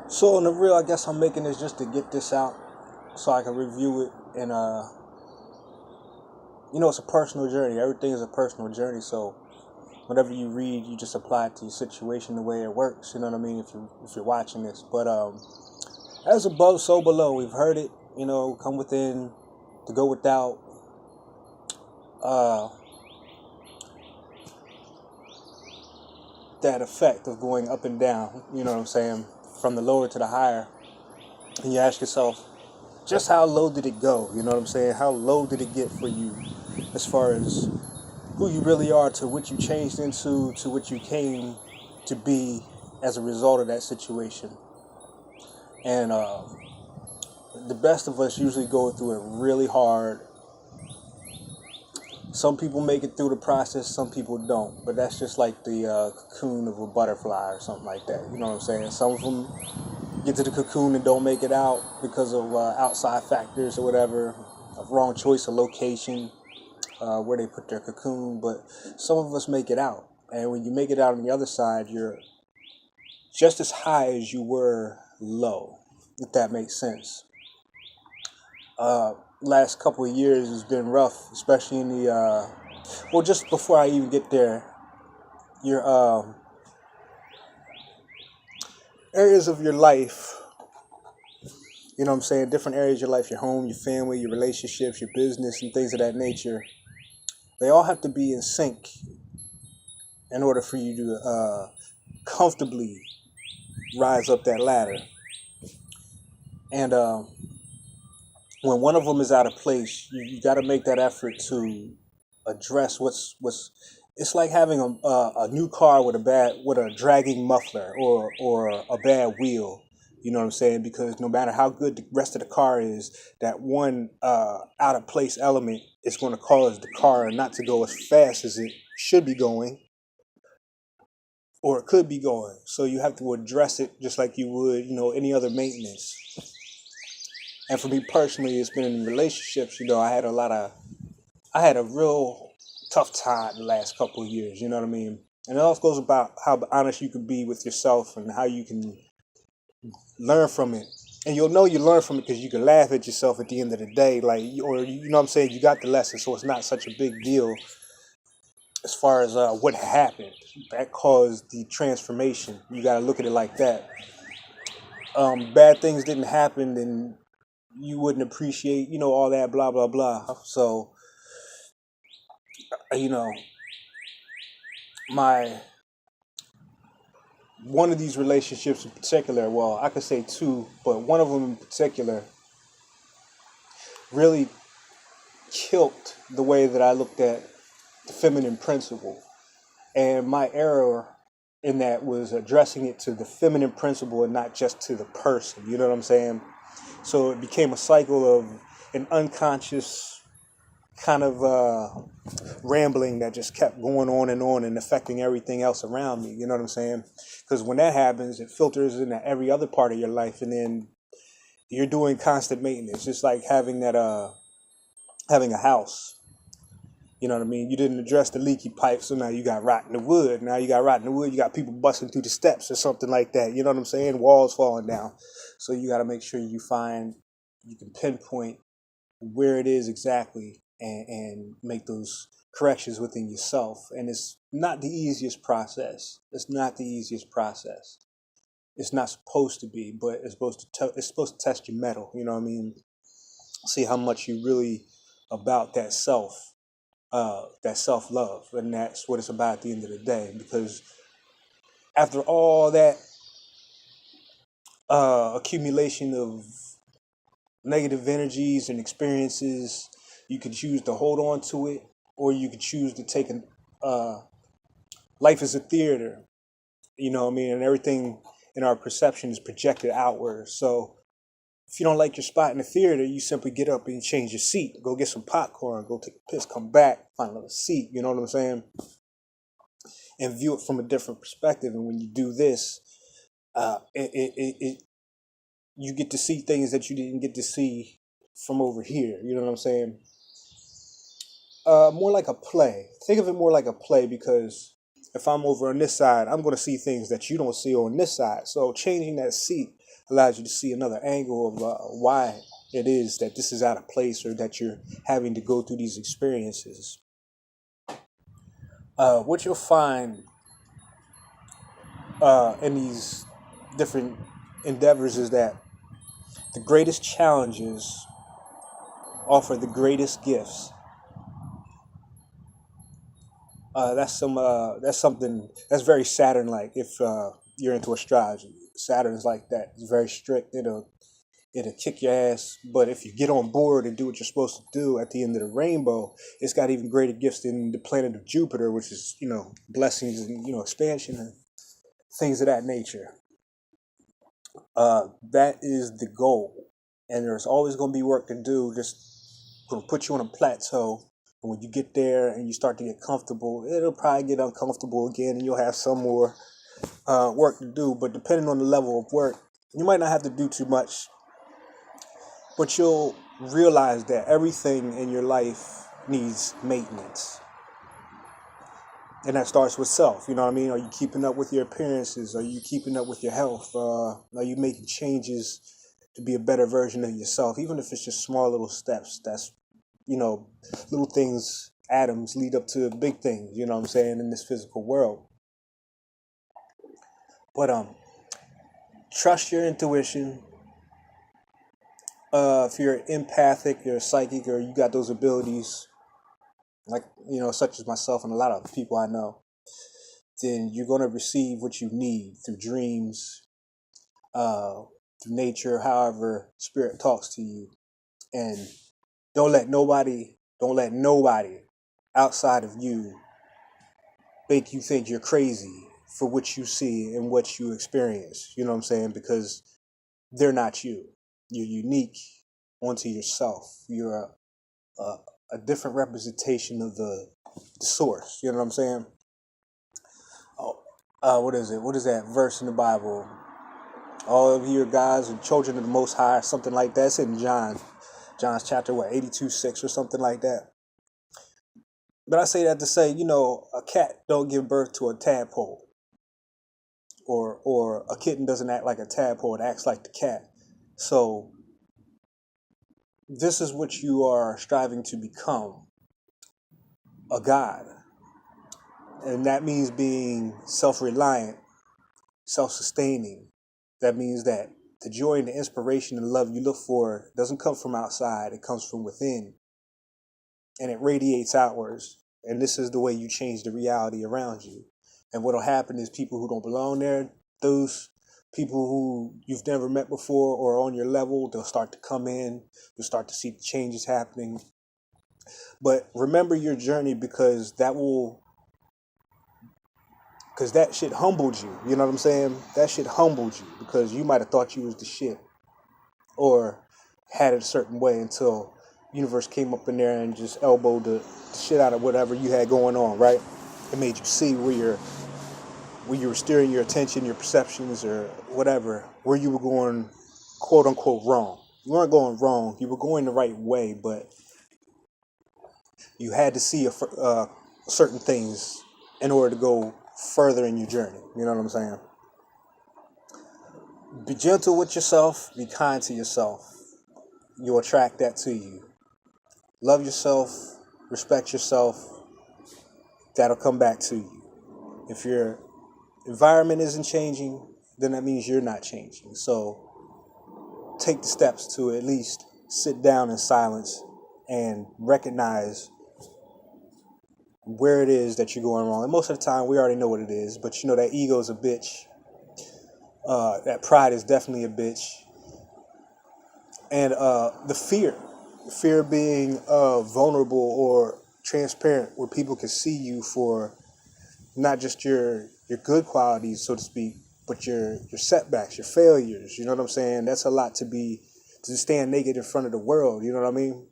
So on the real, I guess I'm making this just to get this out so I can review it. And it's a personal journey. Everything is a personal journey. So whatever you read, you just apply it to your situation the way it works. You know what I mean? If you're watching this, but as above, so below. We've heard it. Come within, to go without. Uh, that effect of going up and down. You know what I'm saying? From the lower to the higher, and you ask yourself, just how low did it go? You know what I'm saying? How low did it get for you as far as who you really are, to what you changed into, to what you came to be as a result of that situation? And the best of us usually go through it really hard. Some people make it through the process, some people don't. But that's just like the cocoon of a butterfly or something like that. You know what I'm saying? Some of them get to the cocoon and don't make it out because of outside factors or whatever, a wrong choice of location where they put their cocoon. But some of us make it out, and when you make it out on the other side, you're just as high as you were low, if that makes sense. Last couple of years has been rough, especially in the just before I even get there, your areas of your life, you know what I'm saying, different areas of your life, your home, your family, your relationships, your business, and things of that nature, they all have to be in sync in order for you to comfortably rise up that ladder. And when one of them is out of place, you got to make that effort to address what's. It's like having a new car with a dragging muffler or a bad wheel. You know what I'm saying? Because no matter how good the rest of the car is, that one out of place element is going to cause the car not to go as fast as it should be going, or it could be going. So you have to address it just like you would, any other maintenance. And for me personally, it's been in relationships. I had a real tough time the last couple of years. You know what I mean? And it also goes about how honest you can be with yourself and how you can learn from it. And you'll know you learn from it because you can laugh at yourself at the end of the day. Like, or you know what I'm saying? You got the lesson, so it's not such a big deal as far as what happened that caused the transformation. You got to look at it like that. Bad things didn't happen, then you wouldn't appreciate, all that blah blah blah. So, you know, my one of these relationships in particular, well, I could say two, but one of them in particular really killed the way that I looked at the feminine principle. And my error in that was addressing it to the feminine principle and not just to the person. You know what I'm saying? So it became a cycle of an unconscious kind of rambling that just kept going on and affecting everything else around me. You know what I'm saying? Because when that happens, it filters into every other part of your life, and then you're doing constant maintenance. It's like having a house. You know what I mean? You didn't address the leaky pipe, so now you got rot in the wood. Now you got rot in the wood. You got people busting through the steps or something like that. You know what I'm saying? Walls falling down. So you got to make sure you can pinpoint where it is exactly, and make those corrections within yourself. And it's not the easiest process. It's not the easiest process. It's not supposed to be, but it's supposed to test your metal. You know what I mean? See how much you really about that self love, and that's what it's about at the end of the day. Because after all that accumulation of negative energies and experiences, you can choose to hold on to it, or you can choose to take life as a theater. You know what I mean? And everything in our perception is projected outward. So if you don't like your spot in the theater, you simply get up and change your seat, go get some popcorn, go take a piss, come back, find another seat. You know what I'm saying? And view it from a different perspective. And when you do this, you get to see things that you didn't get to see from over here. You know what I'm saying? More like a play. Think of it more like a play, because if I'm over on this side, I'm going to see things that you don't see on this side. So changing that seat allows you to see another angle of why it is that this is out of place or that you're having to go through these experiences. What you'll find in these different endeavors is that the greatest challenges offer the greatest gifts. That's something that's very Saturn-like. If you're into astrology, Saturn is like that. It's very strict. It'll kick your ass. But if you get on board and do what you're supposed to do at the end of the rainbow, it's got even greater gifts than the planet of Jupiter, which is blessings and expansion and things of that nature. That is the goal, and there's always going to be work to do. Just going to put you on a plateau. And when you get there and you start to get comfortable, it'll probably get uncomfortable again, and you'll have some more work to do. But depending on the level of work, you might not have to do too much, but you'll realize that everything in your life needs maintenance. And that starts with self, you know what I mean? Are you keeping up with your appearances? Are you keeping up with your health? Are you making changes to be a better version of yourself? Even if it's just small little steps, that's little things, atoms lead up to big things, you know what I'm saying, in this physical world. But trust your intuition. If you're empathic, you're psychic, or you got those abilities, like, such as myself and a lot of people I know, then you're going to receive what you need through dreams, through nature, however spirit talks to you. And don't let nobody outside of you make you think you're crazy for what you see and what you experience. You know what I'm saying? Because they're not you. You're unique onto yourself. You're a different representation of the source. You know what I'm saying? What is it? What is that verse in the Bible? All of you are gods and children of the Most High, something like that. It's in John's chapter, 82:6 or something like that. But I say that to say, a cat don't give birth to a tadpole. Or a kitten doesn't act like a tadpole, it acts like the cat. So this is what you are striving to become, a god. And that means being self-reliant, self-sustaining. That means that the joy and the inspiration and the love you look for doesn't come from outside, it comes from within. And it radiates outwards. And this is the way you change the reality around you. And what'll happen is people who don't belong there, those people who you've never met before or on your level, they'll start to come in. You'll start to see the changes happening. But remember your journey, because that shit humbled you. You know what I'm saying? That shit humbled you because you might have thought you was the shit or had it a certain way until the universe came up in there and just elbowed the shit out of whatever you had going on, right? It made you see where you were steering your attention, your perceptions, or whatever, where you were going, quote unquote, wrong. You weren't going wrong. You were going the right way, but you had to see certain things in order to go further in your journey. You know what I'm saying? Be gentle with yourself. Be kind to yourself. You'll attract that to you. Love yourself. Respect yourself. That'll come back to you. If your environment isn't changing, then that means you're not changing. So take the steps to at least sit down in silence and recognize where it is that you're going wrong. And most of the time, we already know what it is. But that ego is a bitch. That pride is definitely a bitch. And the fear of being vulnerable or transparent, where people can see you for not just your good qualities, so to speak, but your setbacks, your failures. You know what I'm saying? That's a lot to stand naked in front of the world. You know what I mean?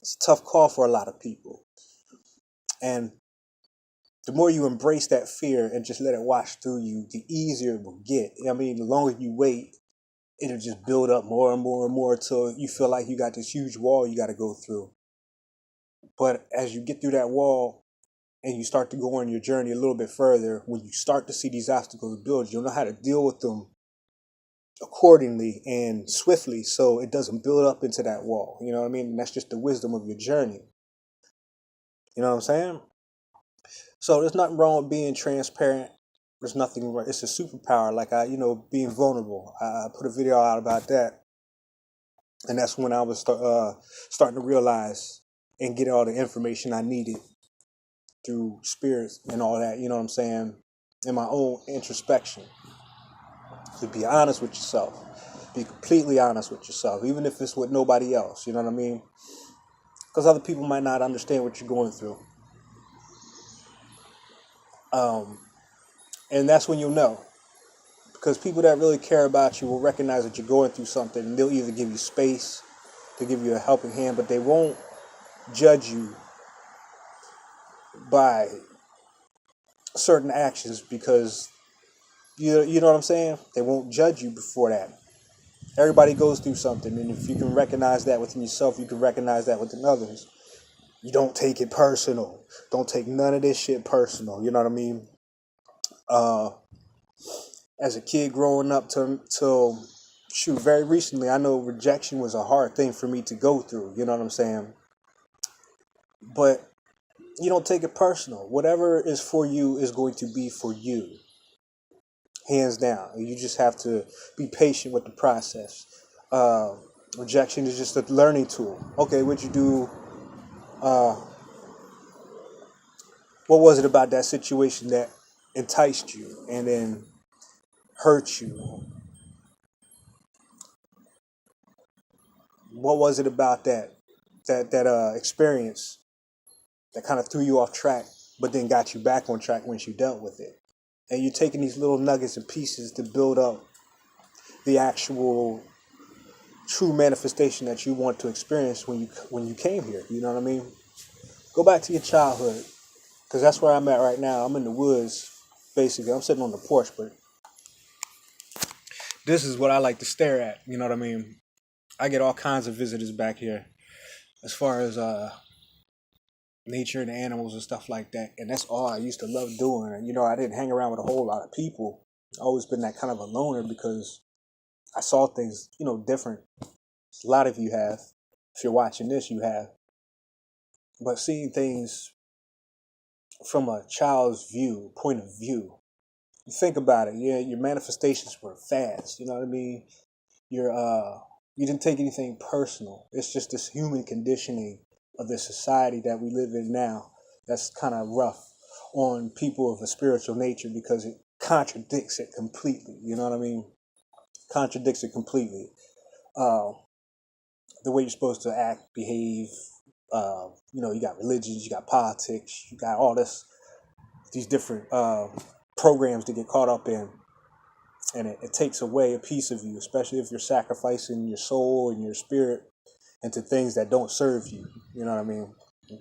It's a tough call for a lot of people. And the more you embrace that fear and just let it wash through you, the easier it will get. I mean, the longer you wait, it'll just build up more and more and more until you feel like you got this huge wall you got to go through. But as you get through that wall and you start to go on your journey a little bit further, when you start to see these obstacles build, you'll know how to deal with them accordingly and swiftly so it doesn't build up into that wall. You know what I mean? And that's just the wisdom of your journey. You know what I'm saying? So there's nothing wrong with being transparent. There's nothing wrong. It's a superpower. Like being vulnerable. I put a video out about that, and that's when I was starting to realize and get all the information I needed through spirits and all that. You know what I'm saying? In my own introspection, to be honest with yourself, be completely honest with yourself, even if it's with nobody else. You know what I mean? Because other people might not understand what you're going through. And that's when you'll know. Because people that really care about you will recognize that you're going through something, and they'll either give you space, to give you a helping hand, but they won't judge you by certain actions because you know what I'm saying? They won't judge you before that. Everybody goes through something, and if you can recognize that within yourself, you can recognize that within others. You don't take it personal. Don't take none of this shit personal. You know what I mean? Uh, as a kid growing up till shoot, very recently, I know rejection was a hard thing for me to go through. You know what I'm saying? But you don't take it personal. Whatever is for you is going to be for you, hands down. You just have to be patient with the process. Uh, Rejection is just a learning tool. Okay, what'd you do? Uh, what was it about that situation that enticed you and then hurt you? What was it about that experience that kind of threw you off track, but then got you back on track once you dealt with it? And you're taking these little nuggets and pieces to build up the actual true manifestation that you want to experience when you came here. You know what I mean? Go back to your childhood, because that's where I'm at right now. I'm in the woods, basically. I'm sitting on the porch, but this is what I like to stare at. You know what I mean? I get all kinds of visitors back here, as far as nature and animals and stuff like that. And that's all I used to love doing. And I didn't hang around with a whole lot of people. I've always been that kind of a loner because I saw things, different. A lot of you have. If you're watching this, you have. But seeing things from a child's point of view, you think about it. Yeah, your manifestations were fast. You know what I mean? You didn't take anything personal. It's just this human conditioning of the society that we live in now that's kind of rough on people of a spiritual nature because it contradicts it completely. You know what I mean? Contradicts it completely. Uh, the way you're supposed to act, behave. You got religions, you got politics, you got all these different programs to get caught up in, and it takes away a piece of you, especially if you're sacrificing your soul and your spirit into things that don't serve you. You know what I mean?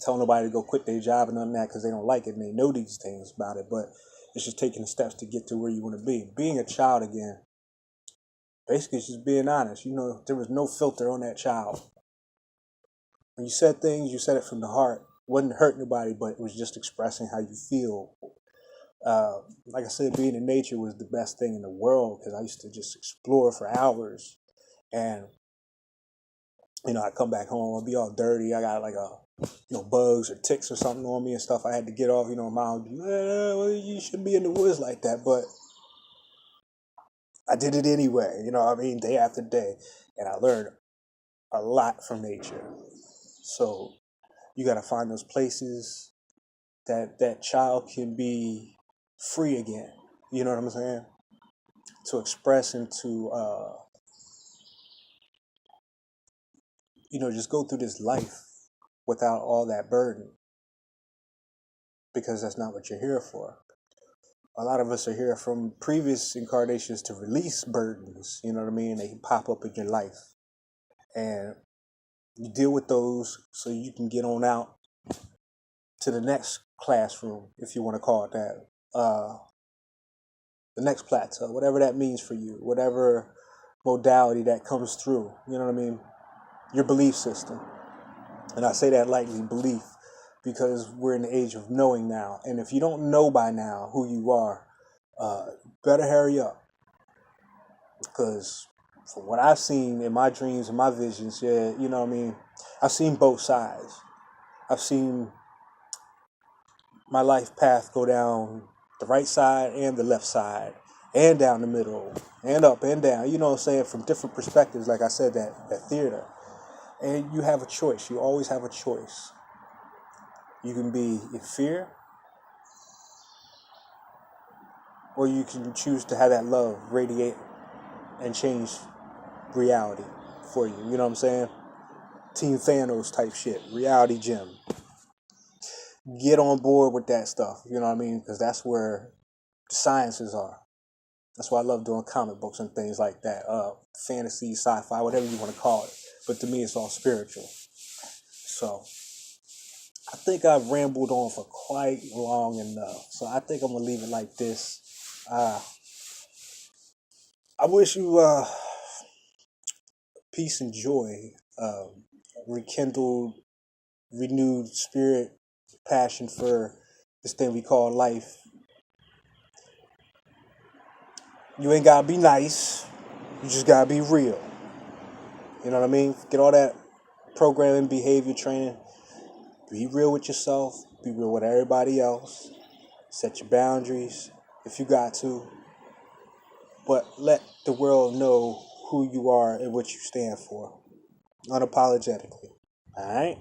Tell nobody to go quit their job and none of that because they don't like it and they know these things about it, but it's just taking the steps to get to where you want to be. Being a child again, basically, it's just being honest. There was no filter on that child. When you said things, you said it from the heart. Wasn't hurt nobody, but it was just expressing how you feel. Like I said, being in nature was the best thing in the world because I used to just explore for hours. And, I come back home, I'll be all dirty. I got like bugs or ticks or something on me and stuff I had to get off. Mom would be, well, you shouldn't be in the woods like that. But I did it anyway, what I mean, day after day. And I learned a lot from nature. So you got to find those places that child can be free again. You know what I'm saying? To express and to, just go through this life without all that burden because that's not what you're here for. A lot of us are here from previous incarnations to release burdens. You know what I mean? They can pop up in your life. And you deal with those so you can get on out to the next classroom, if you want to call it that. The next plateau, whatever that means for you, whatever modality that comes through, you know what I mean? Your belief system. And I say that lightly, belief, because we're in the age of knowing now. And if you don't know by now who you are, better hurry up. Because from what I've seen in my dreams and my visions, yeah, you know what I mean? I've seen both sides. I've seen my life path go down the right side and the left side, and down the middle, and up and down, you know what I'm saying? From different perspectives, like I said, that theater. And you have a choice. You always have a choice. You can be in fear, or you can choose to have that love radiate and change reality for you. You know what I'm saying? Team Thanos type shit, reality gem. Get on board with that stuff. You know what I mean? Because that's where the sciences are. That's why I love doing comic books and things like that. Fantasy, sci-fi, whatever you want to call it. But to me, it's all spiritual. So I think I've rambled on for quite long enough. So I think I'm gonna leave it like this. Uh, I wish you peace and joy, rekindled, renewed spirit, passion for this thing we call life. You ain't gotta be nice. You just gotta be real. You know what I mean? Get all that programming, behavior training. Be real with yourself. Be real with everybody else. Set your boundaries if you got to. But let the world know who you are and what you stand for. Unapologetically. Alright?